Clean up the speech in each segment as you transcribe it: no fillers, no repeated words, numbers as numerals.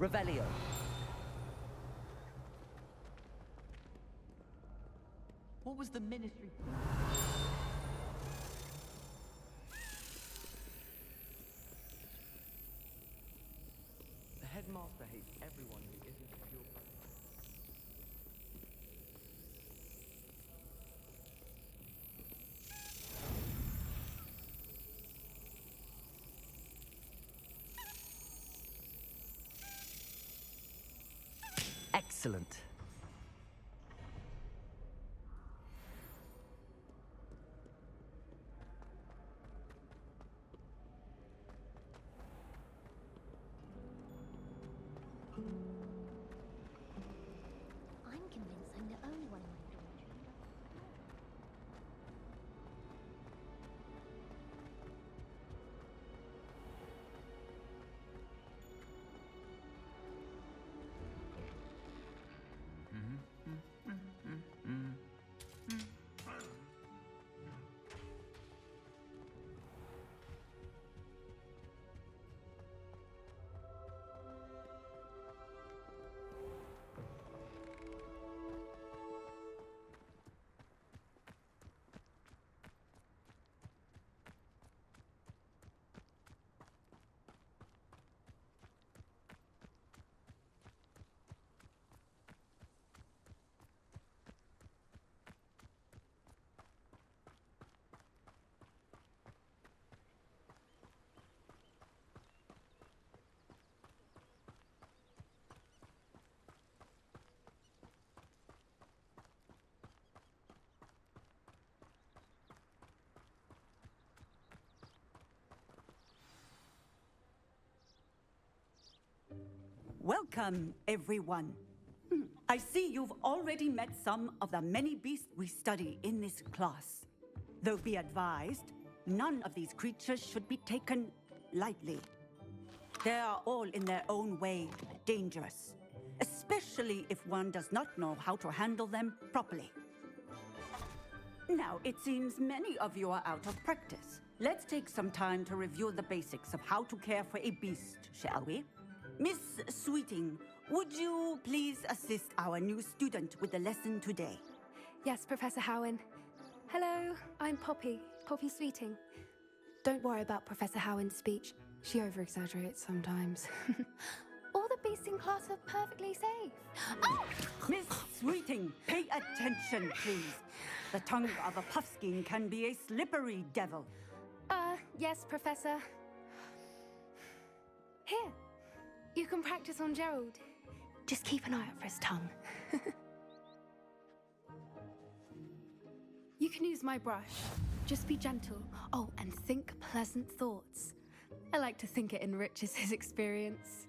Revelio. What was the ministry? The headmaster hates everyone who isn't a pure blood. Excellent. I'm convinced I'm the only one in my dormitory. Welcome, everyone. I see you've already met some of the many beasts we study in this class. Though be advised, none of these creatures should be taken lightly. They are all in their own way dangerous, especially if one does not know how to handle them properly. Now, it seems many of you are out of practice. Let's take some time to review the basics of how to care for a beast, shall we? Miss Sweeting, would you please assist our new student with the lesson today? Yes, Professor Howen. Hello, I'm Poppy Sweeting. Don't worry about Professor Howen's speech. She over-exaggerates sometimes. All the beasts in class are perfectly safe. Oh! Miss Sweeting, pay attention, please. The tongue of a puffskein can be a slippery devil. Yes, Professor. Here, you can practice on Gerald. Just keep an eye out for his tongue. You can use my brush. Just be gentle. Oh, and think pleasant thoughts. I like to think it enriches his experience.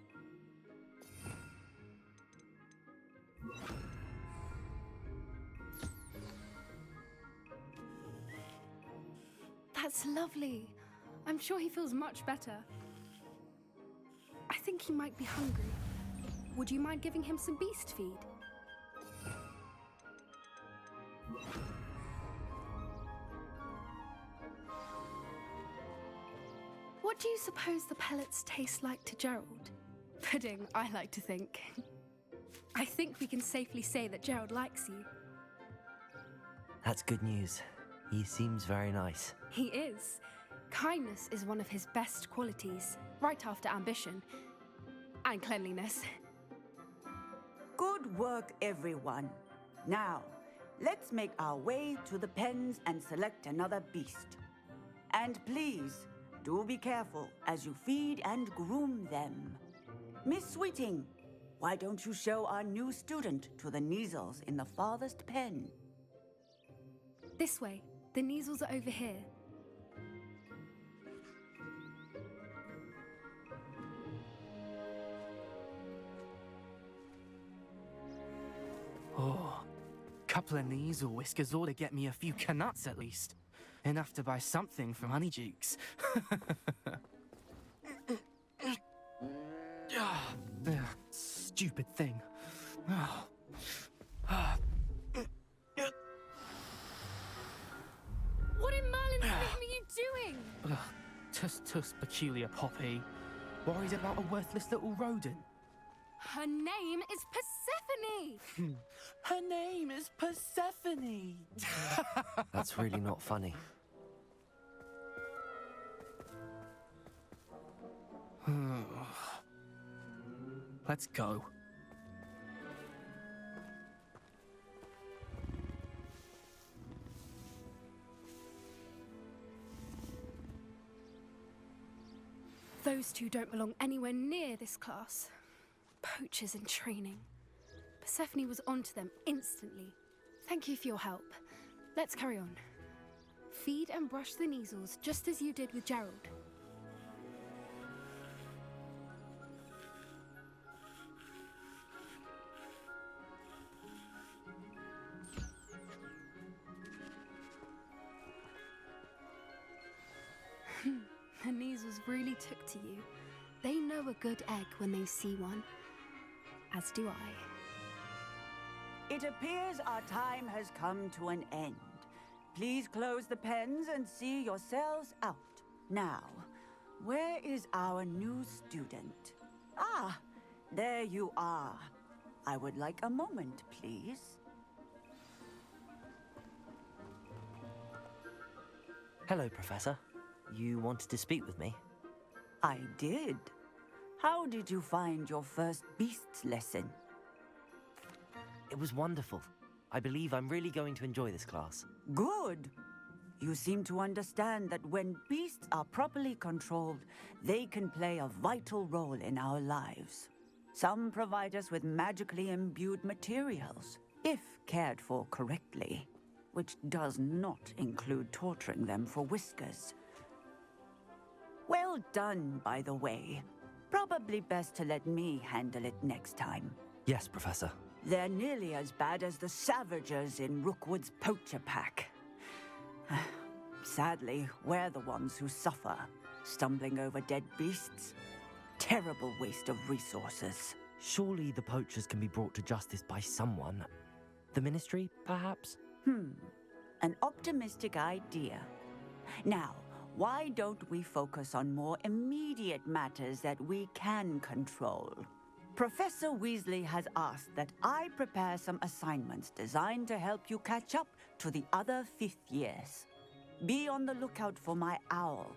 That's lovely. I'm sure he feels much better. I think he might be hungry. Would you mind giving him some beast feed? What do you suppose the pellets taste like to Gerald? Pudding, I like to think. I think we can safely say that Gerald likes you. That's good news. He seems very nice. He is. Kindness is one of his best qualities, right after ambition and cleanliness. Good work, everyone. Now, let's make our way to the pens and select another beast. And please, do be careful as you feed and groom them. Miss Sweeting, why don't you show our new student to the Neasels in the farthest pen? This way. The Neasels are over here. Oh, couple of Neasel whiskers ought to get me a few canuts at least. Enough to buy something from Honeydukes. Stupid thing. What in Merlin's name are you doing? Tuss, peculiar Poppy. Worried about a worthless little rodent? Her name is Persephone! Her name is Persephone! That's really not funny. Let's go. Those two don't belong anywhere near this class. Poachers in training. Persephone was onto them instantly. Thank you for your help. Let's carry on. Feed and brush the measles just as you did with Gerald. The measles really took to you. They know a good egg when they see one. As do I. It appears our time has come to an end. Please close the pens and see yourselves out. Now, where is our new student? Ah, there you are. I would like a moment, please. Hello, Professor. You wanted to speak with me? I did. How did you find your first beasts lesson? It was wonderful. I believe I'm really going to enjoy this class. Good. You seem to understand that when beasts are properly controlled, they can play a vital role in our lives. Some provide us with magically imbued materials, if cared for correctly, which does not include torturing them for whiskers. Well done, by the way. Probably best to let me handle it next time. Yes, Professor. They're nearly as bad as the Savagers in Rookwood's poacher pack. Sadly, we're the ones who suffer, stumbling over dead beasts. Terrible waste of resources. Surely the poachers can be brought to justice by someone. The Ministry, perhaps? An optimistic idea. Now, why don't we focus on more immediate matters that we can control? Professor Weasley has asked that I prepare some assignments designed to help you catch up to the other fifth years. Be on the lookout for my owl.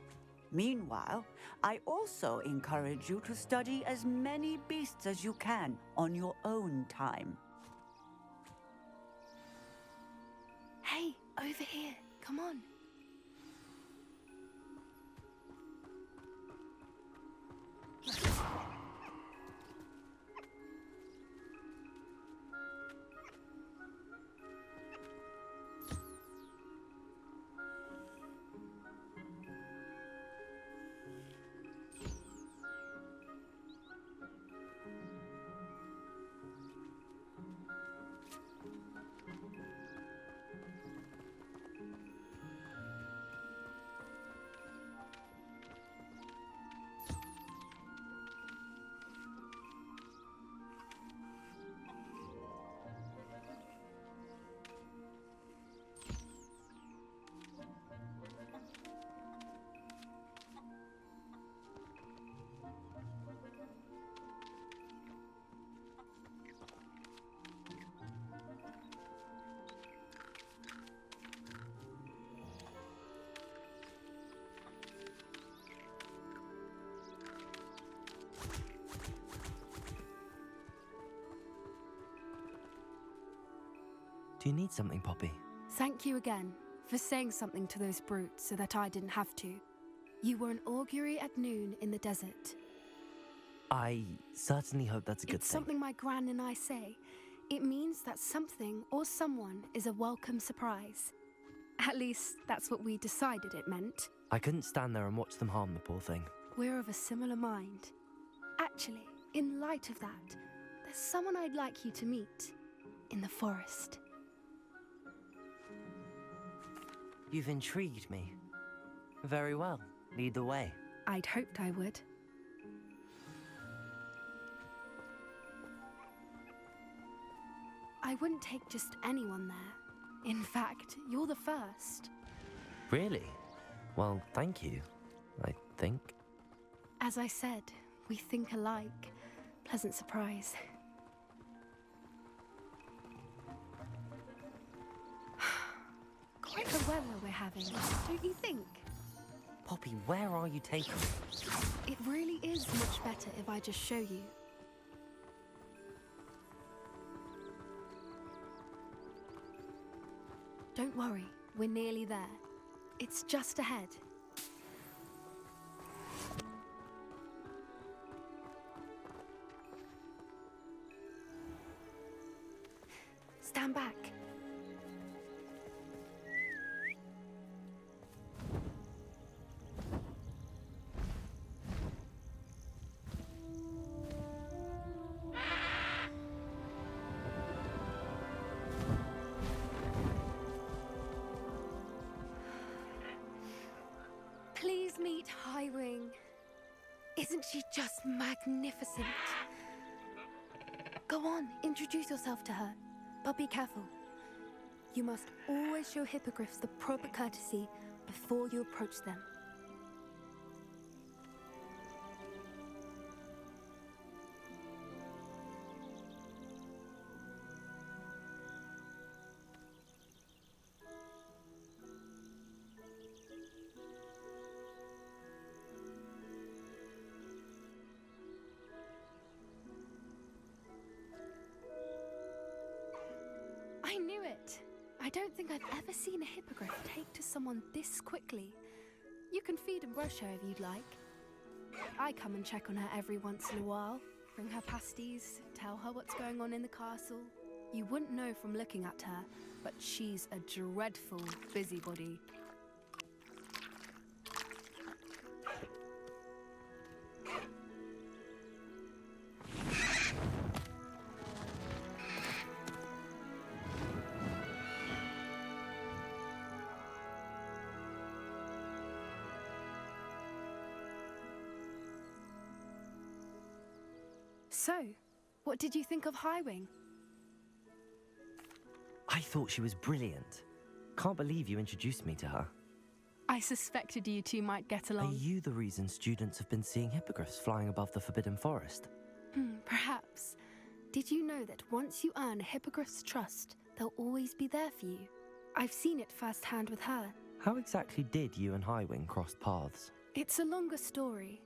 Meanwhile, I also encourage you to study as many beasts as you can on your own time. Hey, over here. Come on. Do you need something, Poppy? Thank you again for saying something to those brutes so that I didn't have to. You were an augury at noon in the desert. I certainly hope that's a good It's thing. something my gran and I say. It means that something or someone is a welcome surprise. At least, that's what we decided it meant. I couldn't stand there and watch them harm the poor thing. We're of a similar mind. Actually, in light of that, there's someone I'd like you to meet. In the forest. You've intrigued me. Very well. Lead the way. I'd hoped I would. I wouldn't take just anyone there. In fact, you're the first. Really? Well, thank you, I think. As I said, we think alike. pleasant surprise. Quite the weather we're having, don't you think? Poppy, where are you taking me? It really is much better if I just show you. Don't worry, we're nearly there. It's just ahead. Stand back. Please meet Highwing. Isn't she just magnificent? Go on, introduce yourself to her. But be careful. You must always show hippogriffs the proper courtesy before you approach them. I knew it! I don't think I've ever seen a hippogriff take to someone this quickly. You can feed and brush her if you'd like. I come and check on her every once in a while. Bring her pasties, tell her what's going on in the castle. You wouldn't know from looking at her, but she's a dreadful busybody. So, what did you think of Highwing? I thought she was brilliant. Can't believe you introduced me to her. I suspected you two might get Are along. you the reason students have been seeing hippogriffs flying above the Forbidden Forest? Perhaps. Did you know that once you earn a hippogriff's trust, they'll always be there for you? I've seen it firsthand with her. How exactly did you and Highwing cross paths? It's a longer story,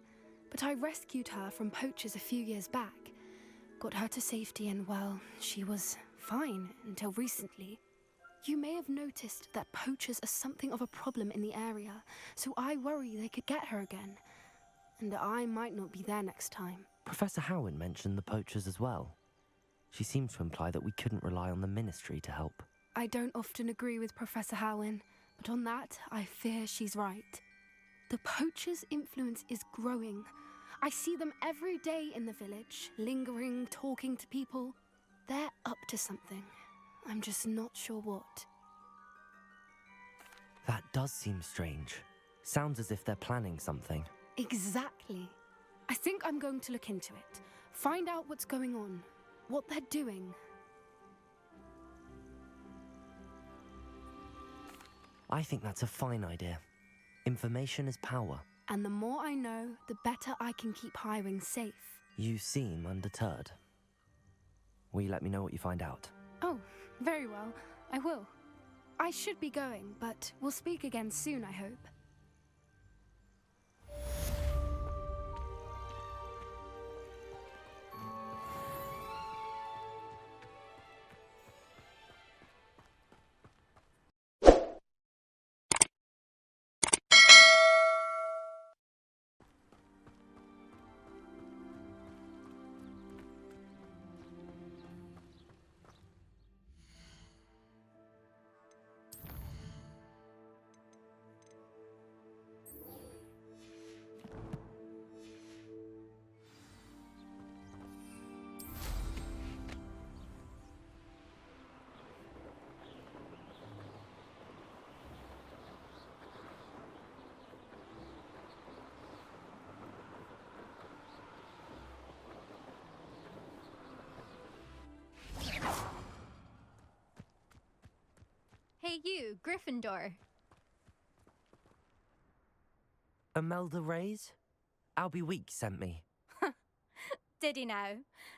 but I rescued her from poachers a few years back. Got her to safety and, well, she was fine until recently. You may have noticed that poachers are something of a problem in the area, so I worry they could get her again. And I might not be there next time. Professor Howin mentioned the poachers as well. She seemed to imply that we couldn't rely on the Ministry to help. I don't often agree with Professor Howin, but on that, I fear she's right. The poachers' influence is growing. I see them every day in the village, lingering, talking to people. They're up to something. I'm just not sure what. That does seem strange. Sounds as if they're planning something. Exactly. I think I'm going to look into it. Find out what's going on, what they're doing. I think that's a fine idea. Information is power. And the more I know, the better I can keep Highwing safe. You seem undeterred. Will you let me know what you find out? Oh, very well. I will. I should be going, but we'll speak again soon, I hope. Hey you, Gryffindor. Imelda Reyes? Albie Weeks sent me. Did he now?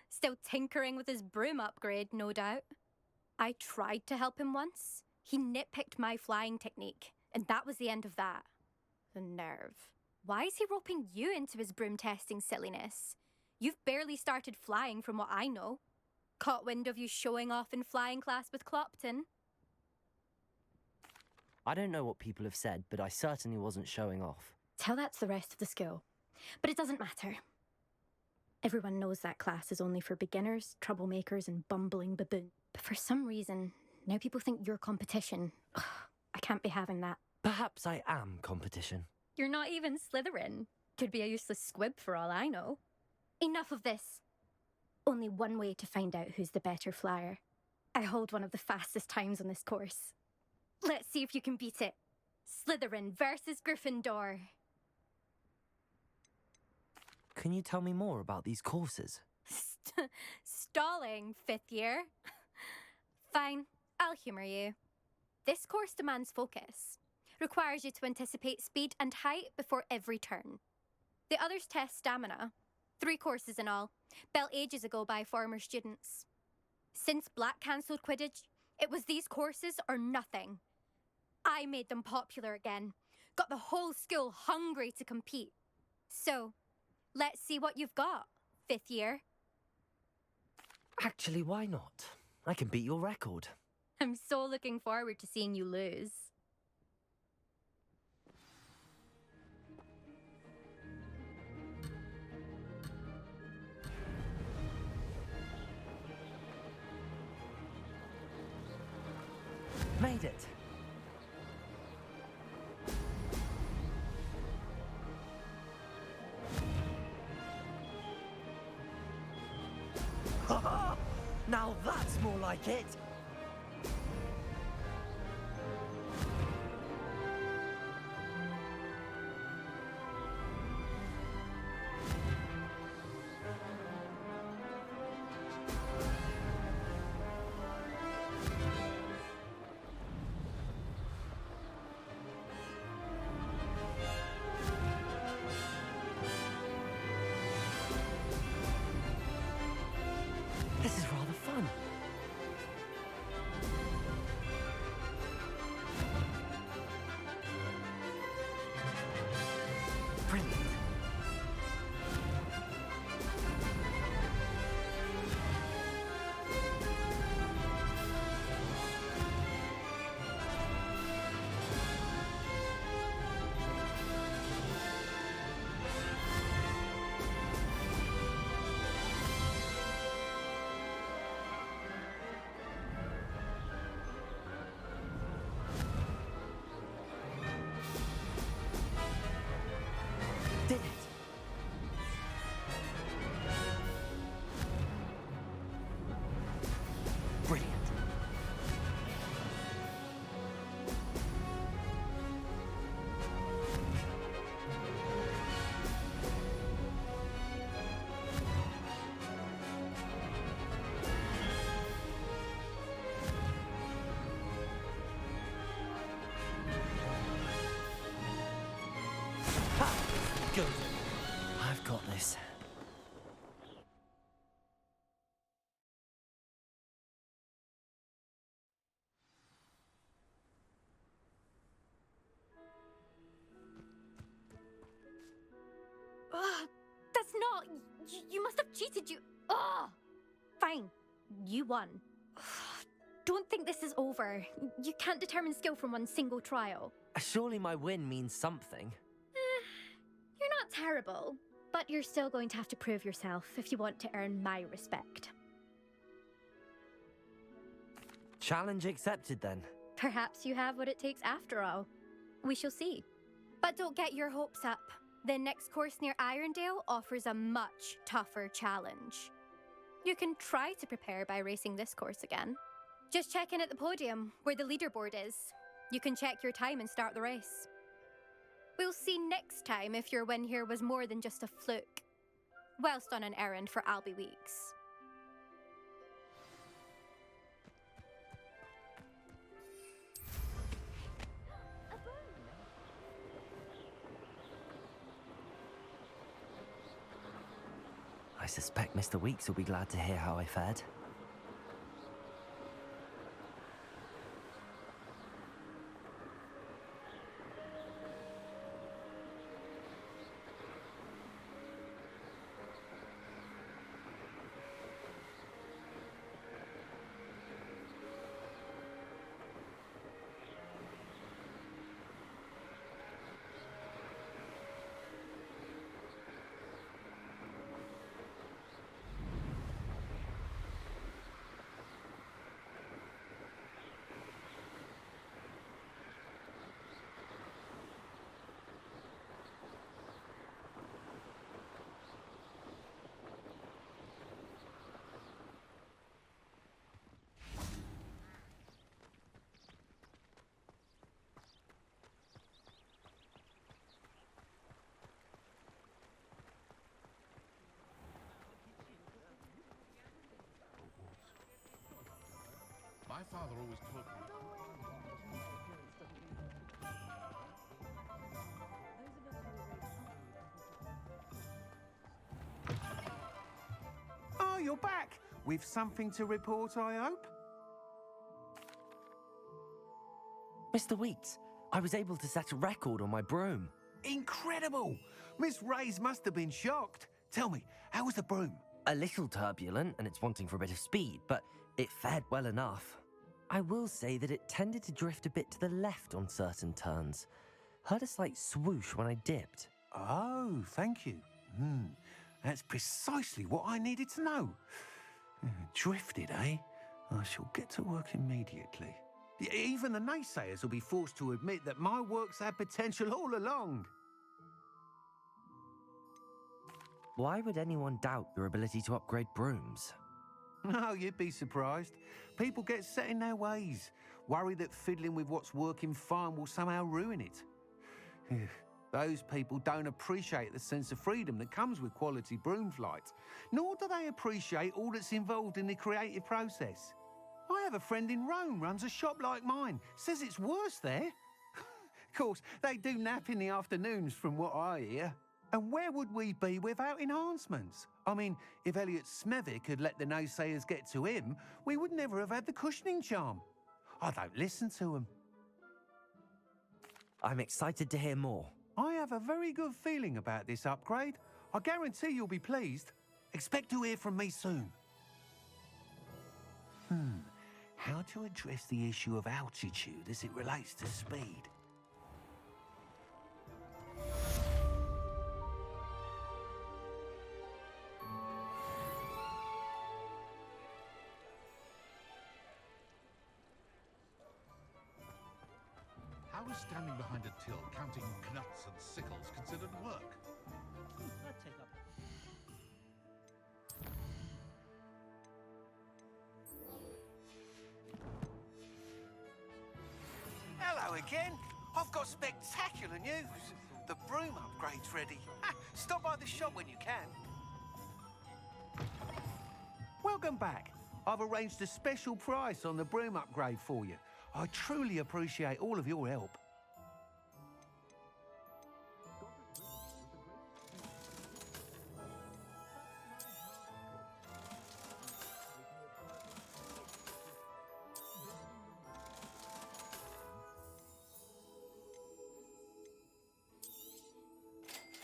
Still tinkering with his broom upgrade, no doubt. I tried to help him once. He nitpicked my flying technique, and that was the end of that. The nerve. Why is he roping you into his broom testing silliness? You've barely started flying from what I know. Caught wind of you showing off in flying class with Clopton. I don't know what people have said, but I certainly wasn't showing off. Tell that to the rest of the school. But it doesn't matter. Everyone knows that class is only for beginners, troublemakers, and bumbling baboons. But for some reason, now people think you're competition. Ugh, I can't be having that. Perhaps I am competition. You're not even Slytherin. Could be a useless squib for all I know. Enough of this. Only one way to find out who's the better flyer. I hold one of the fastest times on this course. Let's see if you can beat it. Slytherin versus Gryffindor. Can you tell me more about these courses? Stalling, 5th year. Fine, I'll humour you. This course demands focus. Requires you to anticipate speed and height before every turn. The others test stamina. 3 courses in all, built ages ago by former students. Since Black cancelled Quidditch, it was these courses or nothing. I made them popular again. Got the whole school hungry to compete. So, let's see what you've got, 5th year. Actually, why not? I can beat your record. I'm so looking forward to seeing you lose. Made it. Now that's more like it. This is rather fun. Brilliant. Did it. Brilliant. Ha! Good. I've got this. That's not... You must have cheated, you... Ugh! Fine. You won. Don't think this is over. You can't determine skill from one single trial. Surely my win means something. You're not terrible, but you're still going to have to prove yourself if you want to earn my respect. Challenge accepted then. Perhaps you have what it takes after all. We shall see. But don't get your hopes up. The next course near Irondale offers a much tougher challenge. You can try to prepare by racing this course again. Just check in at the podium, where the leaderboard is. You can check your time and start the race. We'll see next time if your win here was more than just a fluke, whilst on an errand for Albie Weeks. I suspect Mr. Weeks will be glad to hear how I fared. My father always told me. Oh, you're back! With something to report, I hope? Mr. Weeks, I was able to set a record on my broom. Incredible! Miss Reyes must have been shocked. Tell me, how was the broom? A little turbulent, and it's wanting for a bit of speed, but it fared well enough. I will say that it tended to drift a bit to the left on certain turns. Heard a slight swoosh when I dipped. Oh, thank you. That's precisely what I needed to know. Drifted, eh? I shall get to work immediately. Even the naysayers will be forced to admit that my work's had potential all along. Why would anyone doubt your ability to upgrade brooms? No, you'd be surprised. People get set in their ways, worry that fiddling with what's working fine will somehow ruin it. Those people don't appreciate the sense of freedom that comes with quality broom flight, nor do they appreciate all that's involved in the creative process. I have a friend in Rome runs a shop like mine, says it's worse there. Of course, they do nap in the afternoons from what I hear. And where would we be without enhancements? I mean, if Elliot Smethwick had let the naysayers get to him, we would never have had the cushioning charm. I don't listen to them. I'm excited to hear more. I have a very good feeling about this upgrade. I guarantee you'll be pleased. Expect to hear from me soon. How to address the issue of altitude as it relates to speed? How is standing behind a till counting knuts and sickles considered work? Hello again. I've got spectacular news. The broom upgrade's ready. Stop by the shop when you can. Welcome back. I've arranged a special price on the broom upgrade for you. I truly appreciate all of your help.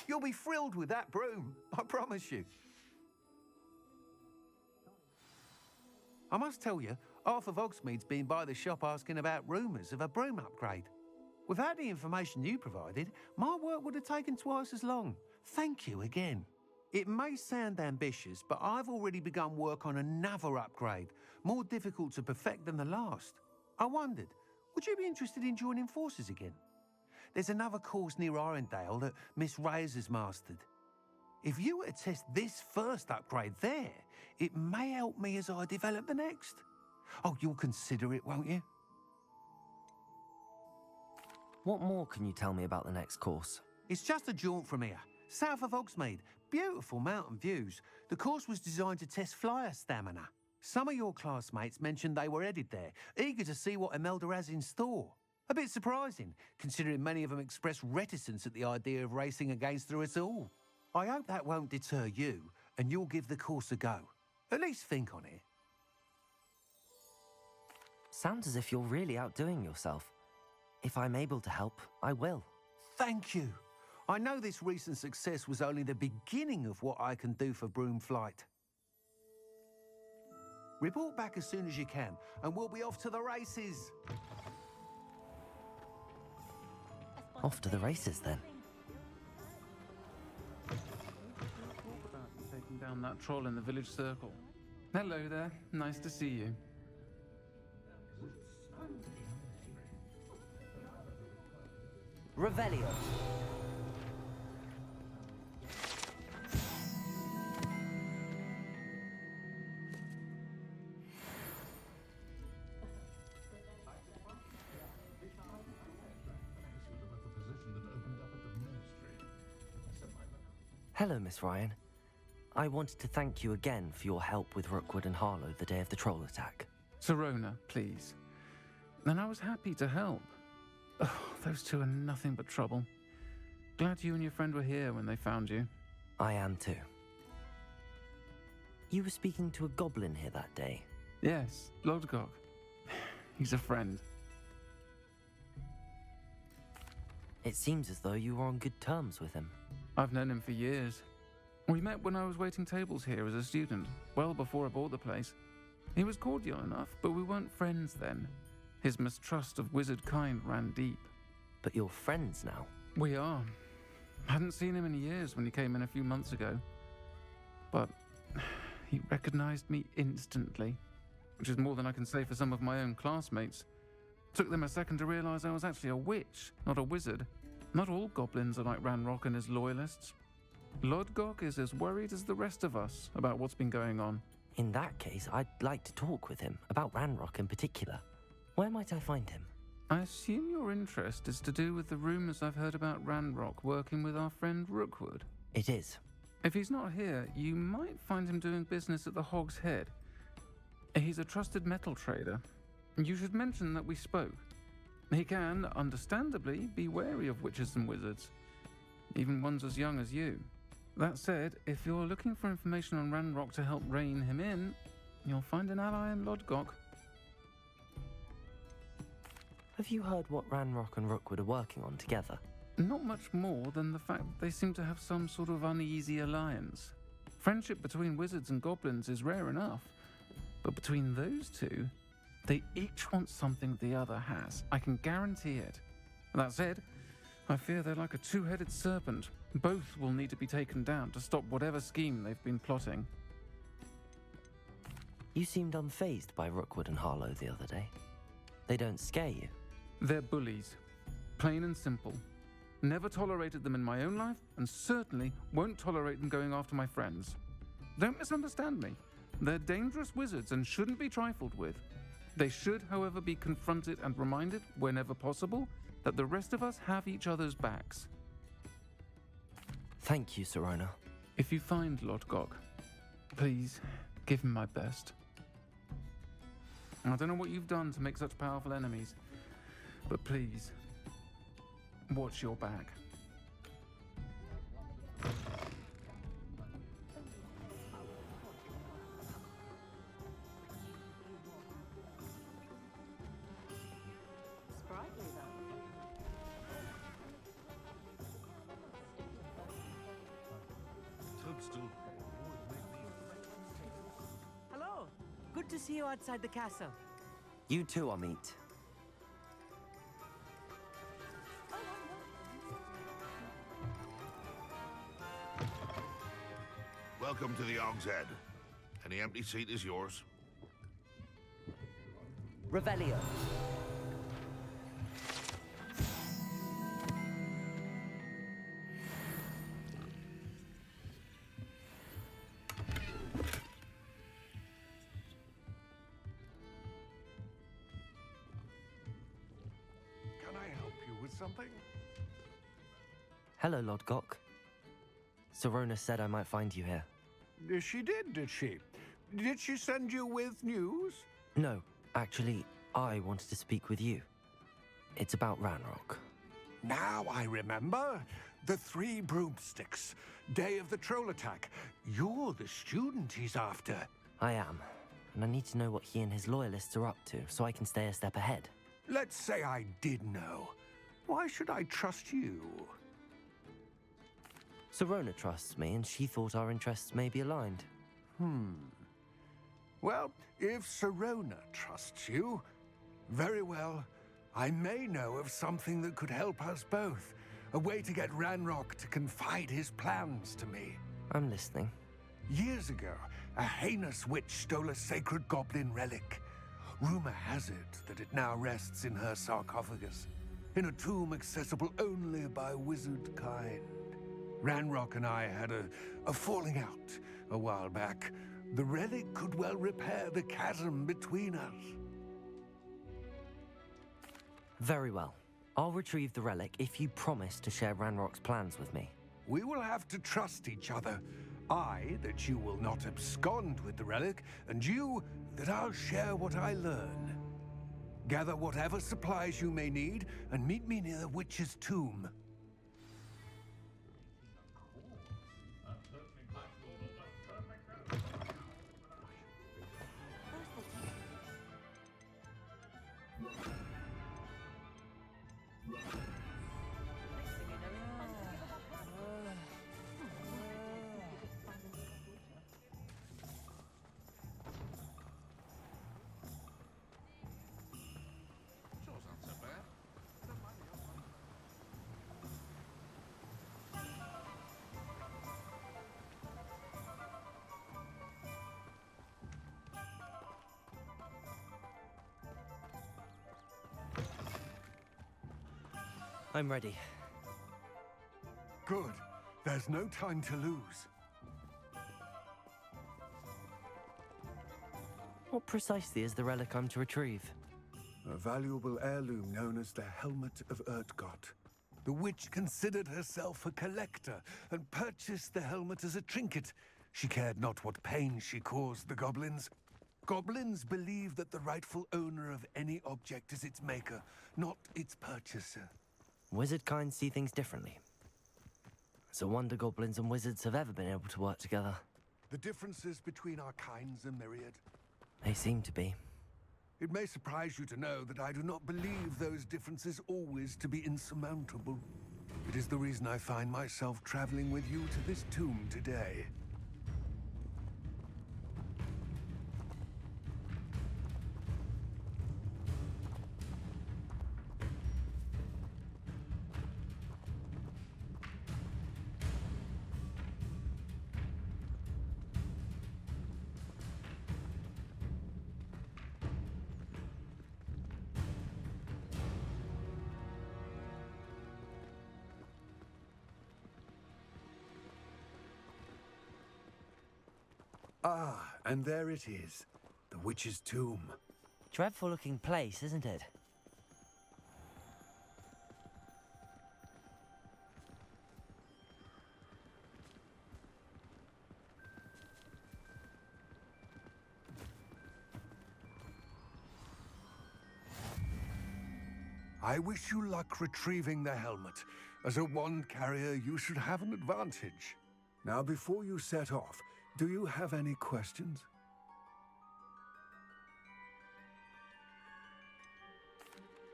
You'll be thrilled with that broom, I promise you. I must tell you, half of Hogsmeade's been by the shop asking about rumours of a broom upgrade. Without the information you provided, my work would have taken twice as long. Thank you again. It may sound ambitious, but I've already begun work on another upgrade, more difficult to perfect than the last. I wondered, would you be interested in joining forces again? There's another course near Arendelle that Miss Reyes has mastered. If you were to test this first upgrade there, it may help me as I develop the next. Oh, you'll consider it, won't you? What more can you tell me about the next course? It's just a jaunt from here, south of Hogsmeade. Beautiful mountain views. The course was designed to test flyer stamina. Some of your classmates mentioned they were headed there, eager to see what Imelda has in store. A bit surprising, considering many of them expressed reticence at the idea of racing against her at all. I hope that won't deter you, and you'll give the course a go. At least think on it. Sounds as if you're really outdoing yourself. If I'm able to help, I will. Thank you. I know this recent success was only the beginning of what I can do for Broomflight. Report back as soon as you can, and we'll be off to the races. Off to the races, then. Taking down that troll in the village circle. Hello there. Nice to see you. Revelio. Hello, Miss Ryan. I wanted to thank you again for your help with Rookwood and Harlow the day of the troll attack. Sirona, please. And I was happy to help. Oh, those two are nothing but trouble. Glad you and your friend were here when they found you. I am too. You were speaking to a goblin here that day. Yes, Lodgok. He's a friend. It seems as though you were on good terms with him. I've known him for years. We met when I was waiting tables here as a student, well before I bought the place. He was cordial enough, but we weren't friends then. His mistrust of wizard kind ran deep. But you're friends now? We are. Hadn't seen him in years when he came in a few months ago. But he recognized me instantly, which is more than I can say for some of my own classmates. Took them a second to realize I was actually a witch, not a wizard. Not all goblins are like Ranrock and his loyalists. Lodgok is as worried as the rest of us about what's been going on. In that case, I'd like to talk with him, about Ranrock in particular. Where might I find him? I assume your interest is to do with the rumors I've heard about Ranrock working with our friend Rookwood. It is. If he's not here, you might find him doing business at the Hog's Head. He's a trusted metal trader. You should mention that we spoke. He can, understandably, be wary of witches and wizards, even ones as young as you. That said, if you're looking for information on Ranrock to help rein him in, you'll find an ally in Lodgok. Have you heard what Ranrock and Rookwood are working on together? Not much more than the fact that they seem to have some sort of uneasy alliance. Friendship between wizards and goblins is rare enough, but between those two, they each want something the other has. I can guarantee it. That said, I fear they're like a two-headed serpent. Both will need to be taken down to stop whatever scheme they've been plotting. You seemed unfazed by Rookwood and Harlow the other day. They don't scare you? They're bullies. Plain and simple. Never tolerated them in my own life, and certainly won't tolerate them going after my friends. Don't misunderstand me. They're dangerous wizards and shouldn't be trifled with. They should, however, be confronted and reminded, whenever possible, that the rest of us have each other's backs. Thank you, Sirona. If you find Lodgok, please give him my best. I don't know what you've done to make such powerful enemies, but please, watch your back. Hello. Good to see you outside the castle. You too, Amit. Welcome to the Hog's Head. Any empty seat is yours. Revelio. Can I help you with something? Hello, Lodgok. Sirona said I might find you here. She did she? Did she send you with news? No, actually, I wanted to speak with you. It's about Ranrock. Now I remember. The 3 broomsticks. Day of the troll attack. You're the student he's after. I am, and I need to know what he and his loyalists are up to so I can stay a step ahead. Let's say I did know. Why should I trust you? Sirona trusts me, and she thought our interests may be aligned. Well, if Sirona trusts you, very well. I may know of something that could help us both. A way to get Ranrock to confide his plans to me. I'm listening. Years ago, a heinous witch stole a sacred goblin relic. Rumor has it that it now rests in her sarcophagus, in a tomb accessible only by wizard kind. Ranrock and I had a falling out a while back. The relic could well repair the chasm between us. Very well. I'll retrieve the relic if you promise to share Ranrock's plans with me. We will have to trust each other. I, that you will not abscond with the relic, and you, that I'll share what I learn. Gather whatever supplies you may need, and meet me near the witch's tomb. I'm ready. Good. There's no time to lose. What precisely is the relic I'm to retrieve? A valuable heirloom known as the Helmet of Urtkot. The witch considered herself a collector and purchased the helmet as a trinket. She cared not what pain she caused the goblins. Goblins believe that the rightful owner of any object is its maker, not its purchaser. Wizard kind see things differently. It's a wonder goblins and wizards have ever been able to work together. The differences between our kinds are myriad. They seem to be. It may surprise you to know that I do not believe those differences always to be insurmountable. It is the reason I find myself traveling with you to this tomb today. Ah, and there it is. The witch's tomb. Dreadful looking place, isn't it? I wish you luck retrieving the helmet. As a wand carrier, you should have an advantage. Now, before you set off, do you have any questions?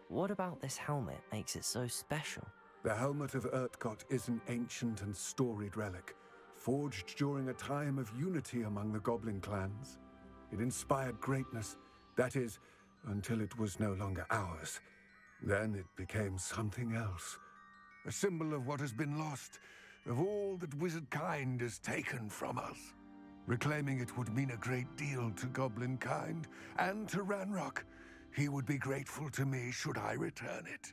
What about this helmet makes it so special? The Helmet of Urtkot is an ancient and storied relic, forged during a time of unity among the goblin clans. It inspired greatness, that is, until it was no longer ours. Then it became something else. A symbol of what has been lost, of all that wizard kind has taken from us. Reclaiming it would mean a great deal to goblin kind, and to Ranrock. He would be grateful to me should I return it.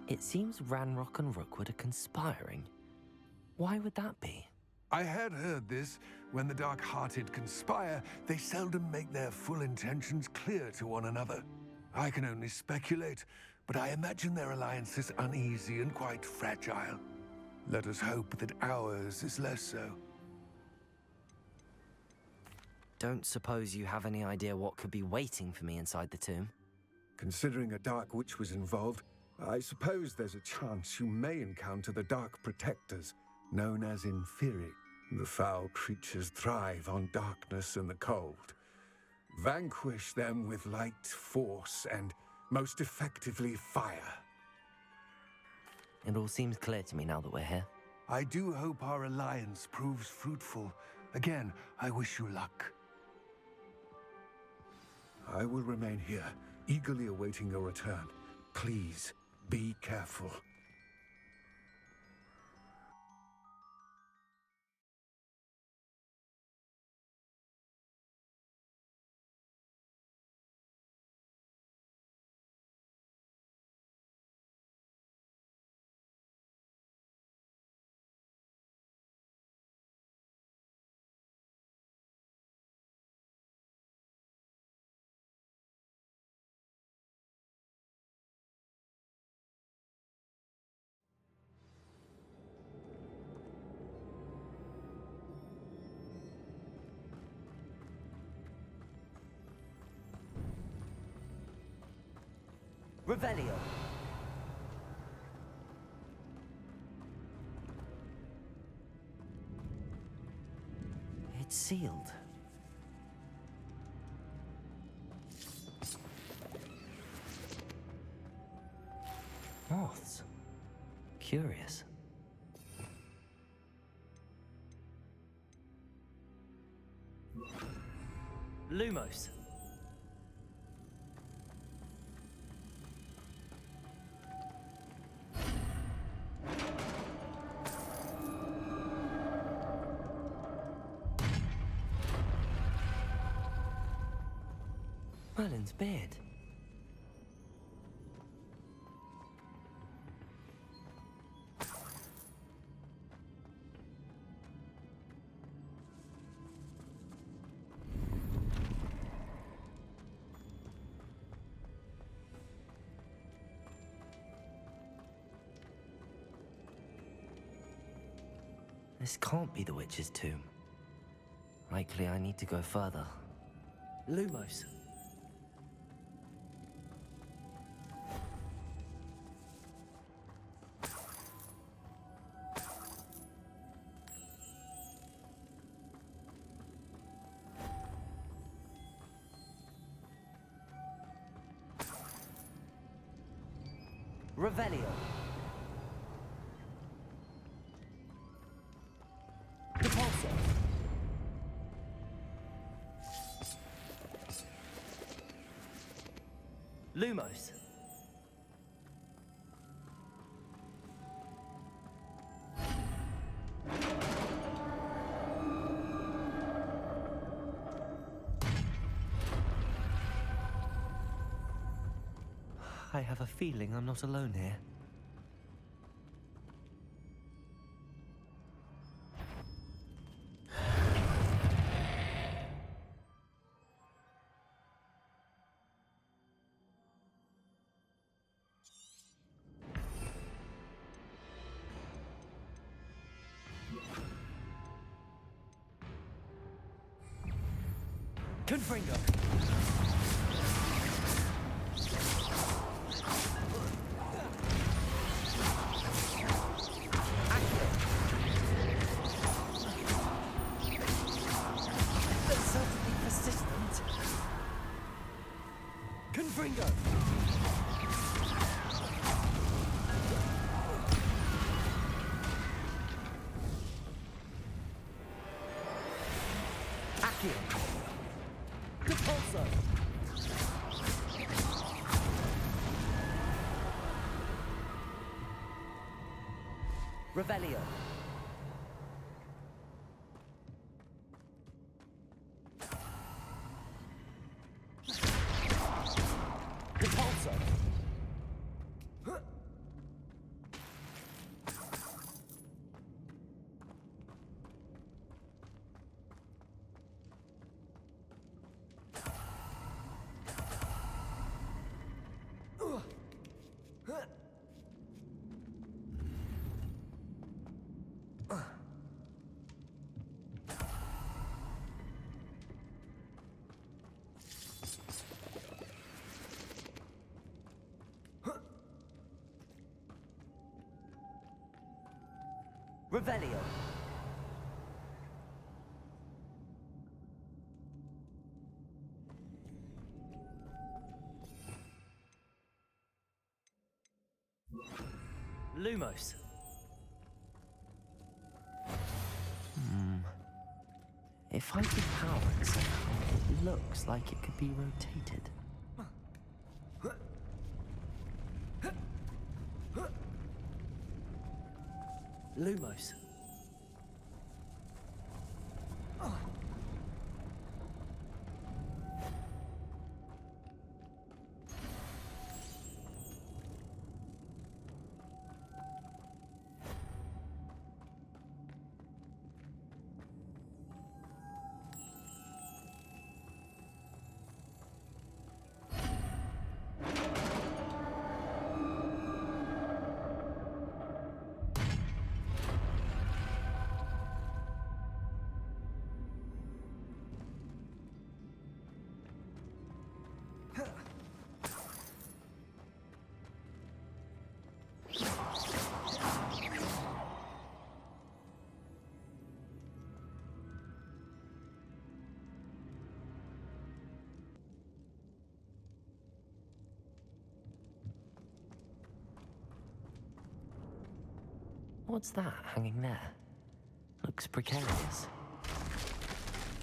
It seems Ranrock and Rookwood are conspiring. Why would that be? I had heard this. When the dark-hearted conspire, they seldom make their full intentions clear to one another. I can only speculate, but I imagine their alliance is uneasy and quite fragile. Let us hope that ours is less so. Don't suppose you have any idea what could be waiting for me inside the tomb? Considering a dark witch was involved, I suppose there's a chance you may encounter the Dark Protectors, known as Inferi. The foul creatures thrive on darkness and the cold. Vanquish them with light, force, and most effectively fire. It all seems clear to me now that we're here. I do hope our alliance proves fruitful. Again, I wish you luck. I will remain here, eagerly awaiting your return. Please, be careful. Revelio. It's sealed. Moths. Curious. Lumos. Merlin's beard. This can't be the witch's tomb. Likely I need to go further. Lumos. Revelio. Repulsor. Lumos. I have a feeling I'm not alone here. Confringo. Confringo! Accio! Repulsor! Revelio! Repulsor! Revelio. Lumos. If I give power to somehow, it looks like it could be rotated. Lumos. What's that hanging there? Looks precarious.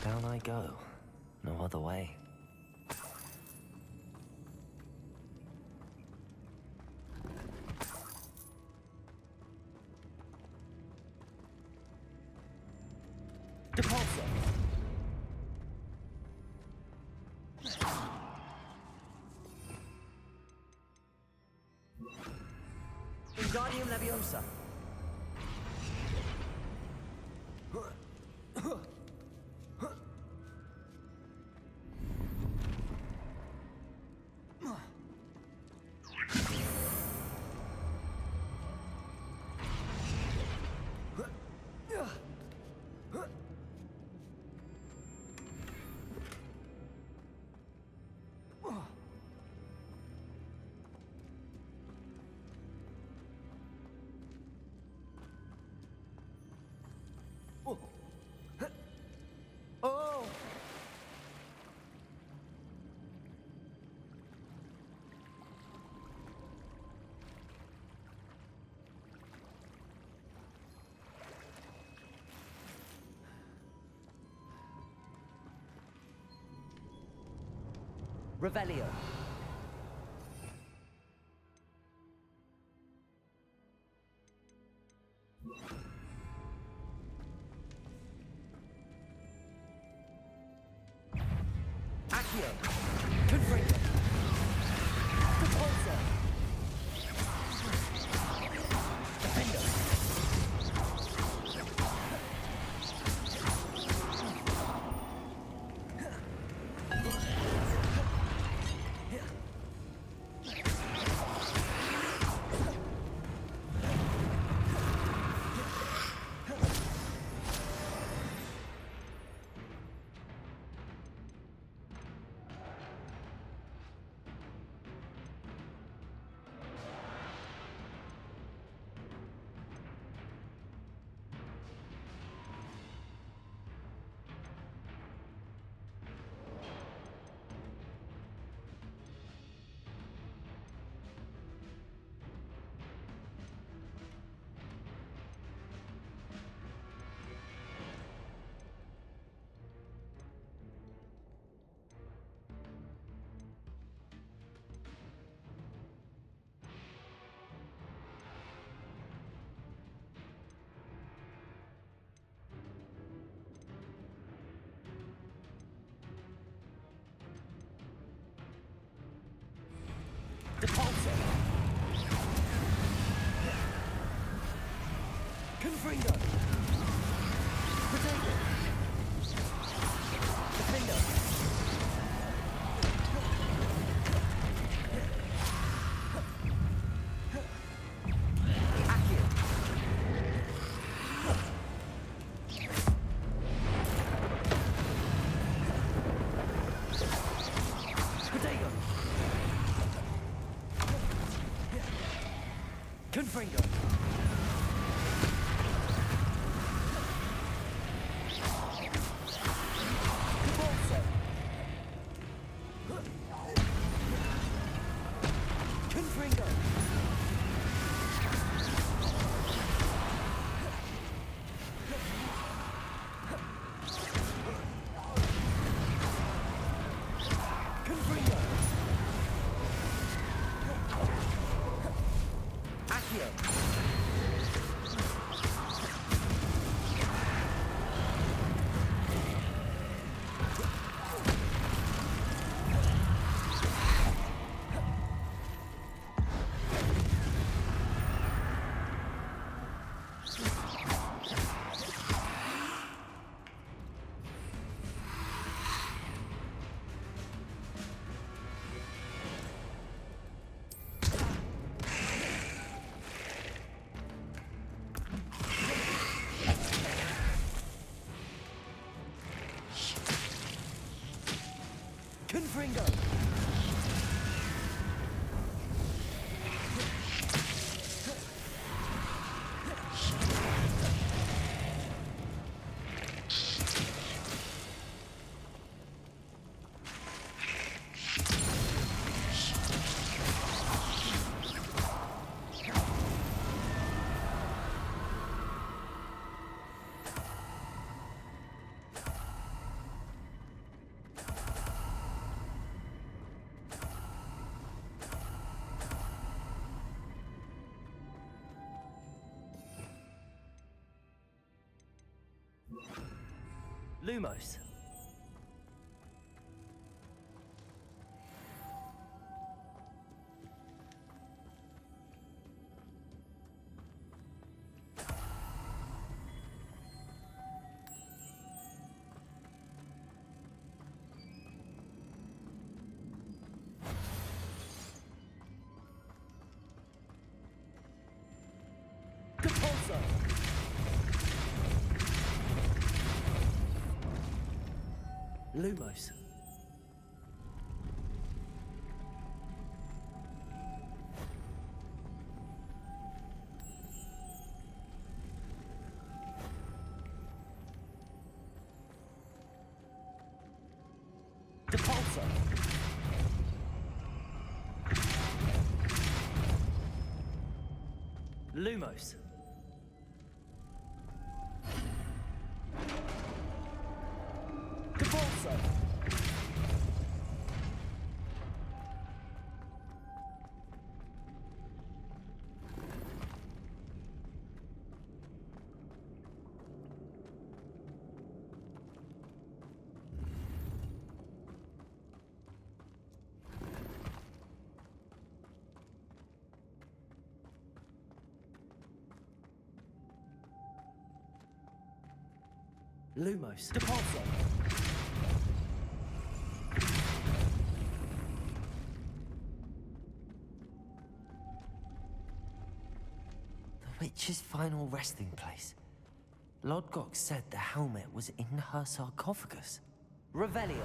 Down I go. No other way. Depulso! Wingardium Leviosa! Oh! Revelio. Accio. Confringo. Depulso. Defendo. Depulso. Confringo. Protego. Defendo. Accio. Protego. Confringo. Confringo! Lumos. Compulso. Lumos. Depulso. Lumos. Depulso. Lumos. Depulso. The witch's final resting place. Lodgok said the helmet was in her sarcophagus. Revelio.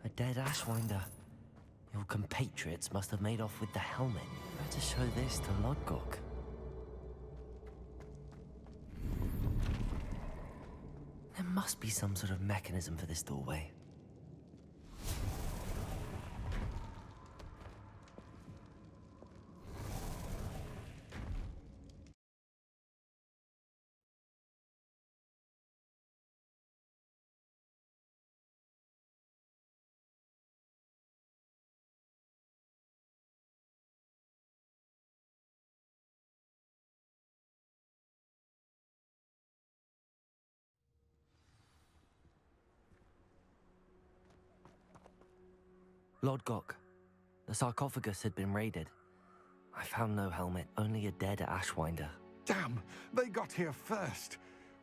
A dead Ashwinder. Your compatriots must have made off with the helmet. Better show this to Lodgok. There must be some sort of mechanism for this doorway. Lodgok, the sarcophagus had been raided. I found no helmet, only a dead Ashwinder. Damn! They got here first.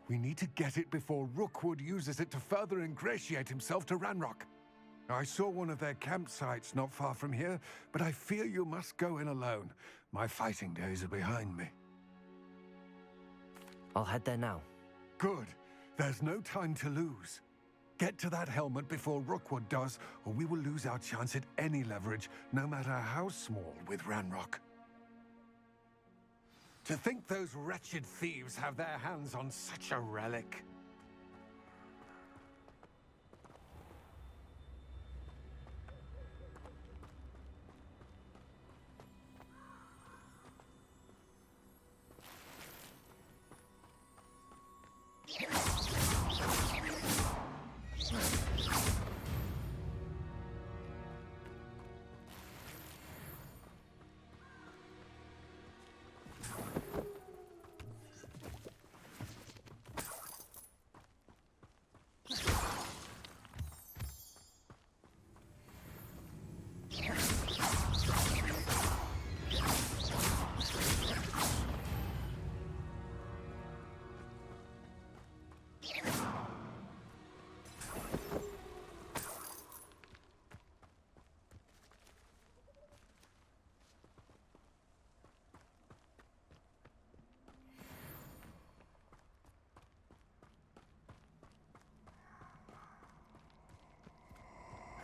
We need to get it before Rookwood uses it to further ingratiate himself to Ranrock. I saw one of their campsites not far from here, but I fear you must go in alone. My fighting days are behind me. I'll head there now. Good. There's no time to lose. Get to that helmet before Rookwood does, or we will lose our chance at any leverage, no matter how small, with Ranrock. To think those wretched thieves have their hands on such a relic.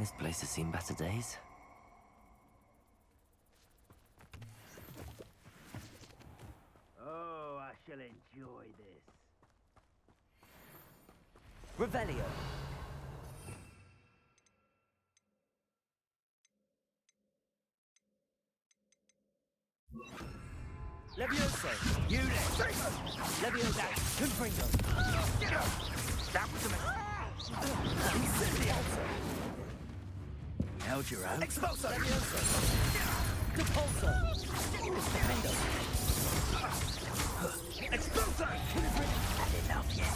This place has seen better days. Oh, I shall enjoy this. Revelio. Levioso. Unit. Levioso. Confringo. That was Incendiato. Held your own. Expulso. Levioso. Depulso. Defendo. Expulso. Confringo. Had enough yet.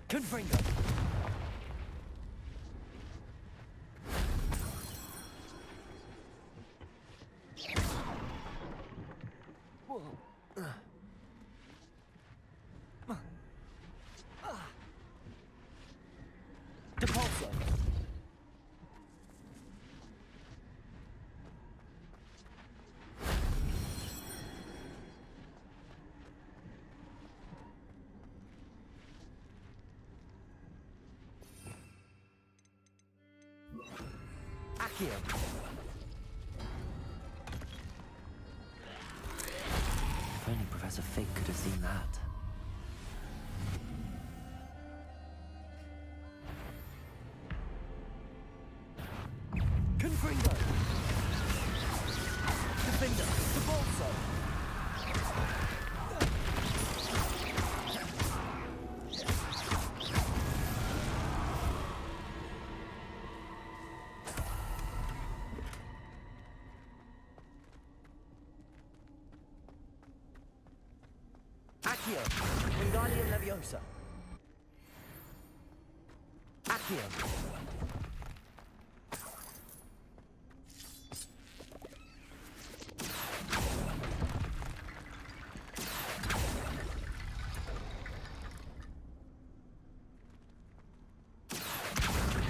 Confringo. Depulso. Accio. If only Professor Fig could have seen that. Confringo. Defender. Depulso. Accio. Wingardium Leviosa. Accio.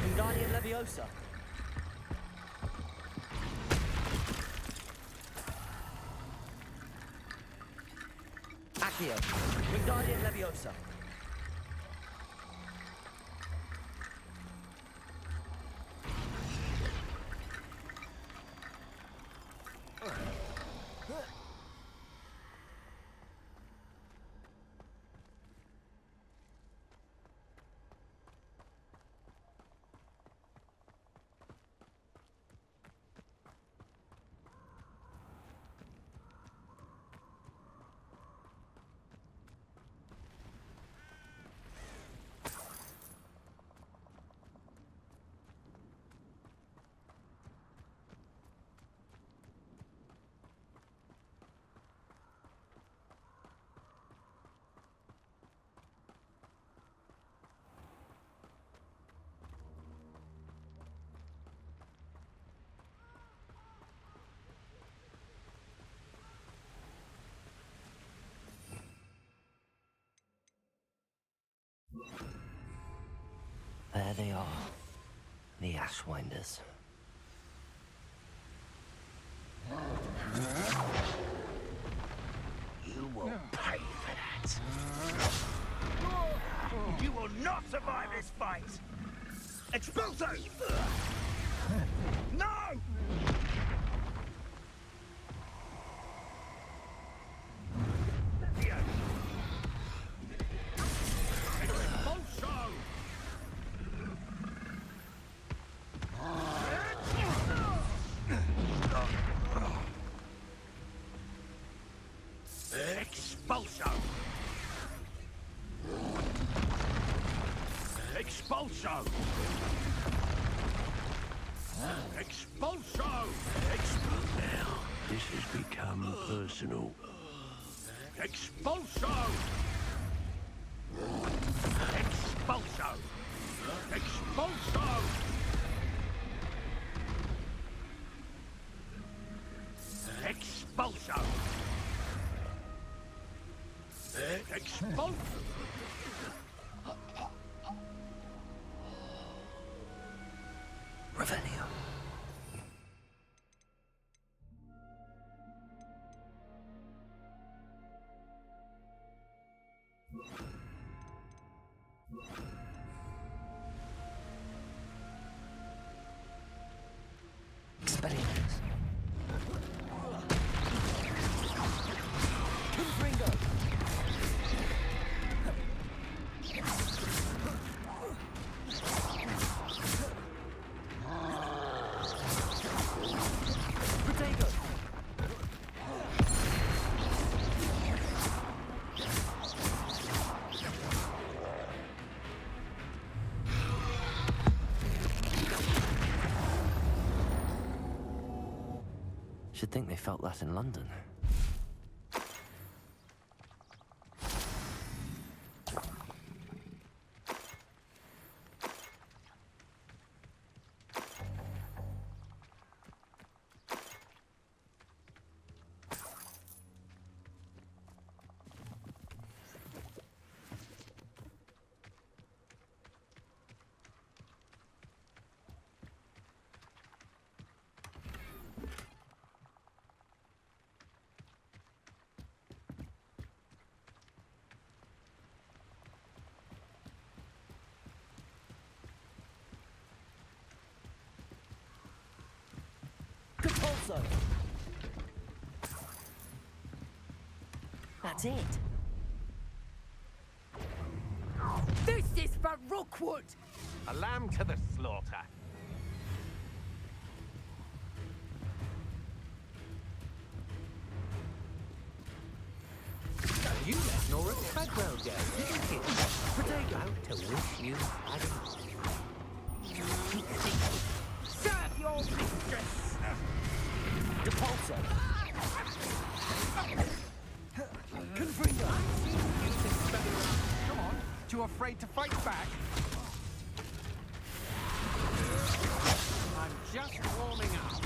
Wingardium Leviosa. Accio. Wingardium Leviosa. There they are, the Ashwinders. will pay for that. You will not survive this fight! Expulso! No! Expulso! Expulso! Expulso! Now, this has become personal. Expulso! Expulso! Expulso! Expulso! Expulso! Revelio. Experience. Confringo. Protego. Should think they felt that in London. Compulso. That's it. This is for Rookwood! A lamb to the slaughter. So you let Nora Cadwell go, didn't you? Protego to wish you had it. Serve your mistress! Depulso. Confringo. Come on, too afraid to fight back? I'm just warming up.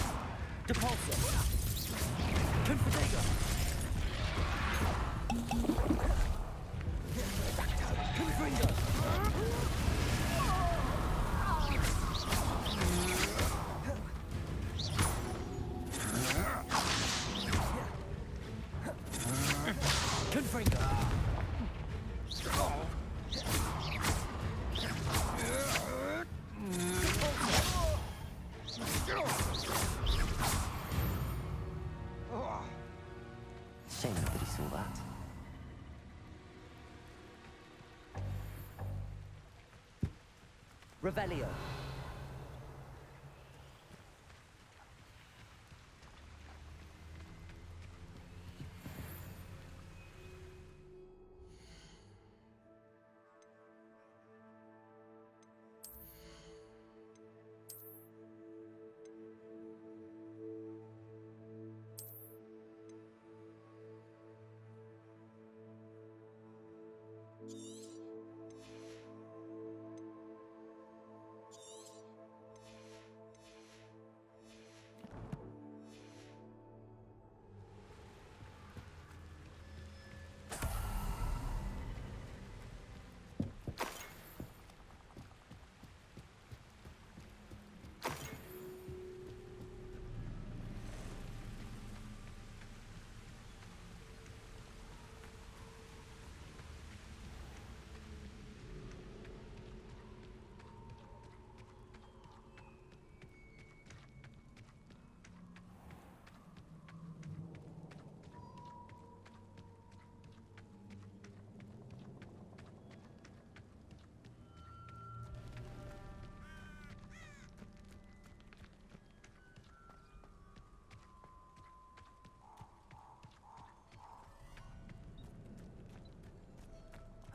Depulso. Confringo. Confringo. Confringo. Shame nobody saw that. Revelio.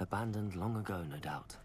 Abandoned long ago, no doubt.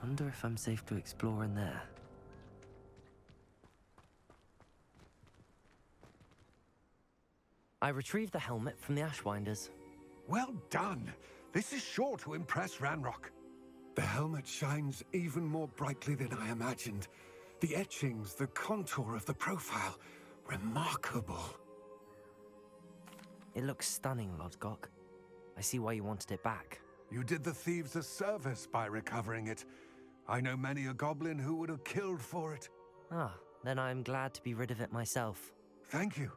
Wonder if I'm safe to explore in there. I retrieved the helmet from the Ashwinders. Well done. This is sure to impress Ranrock. The helmet shines even more brightly than I imagined. The etchings, the contour of the profile, remarkable. It looks stunning, Lodgok. I see why you wanted it back. You did the thieves a service by recovering it. I know many a goblin who would have killed for it. Ah, then I'm glad to be rid of it myself. Thank you.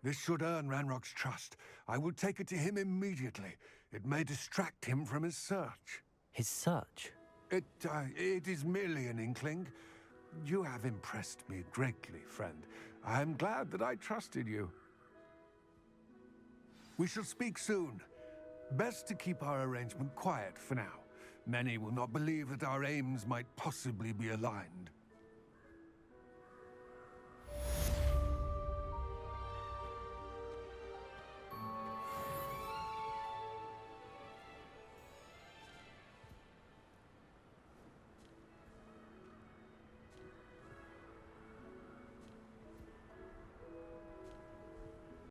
This should earn Ranrock's trust. I will take it to him immediately. It may distract him from his search. His search? It is merely an inkling. You have impressed me greatly, friend. I am glad that I trusted you. We shall speak soon. Best to keep our arrangement quiet for now. Many will not believe that our aims might possibly be aligned.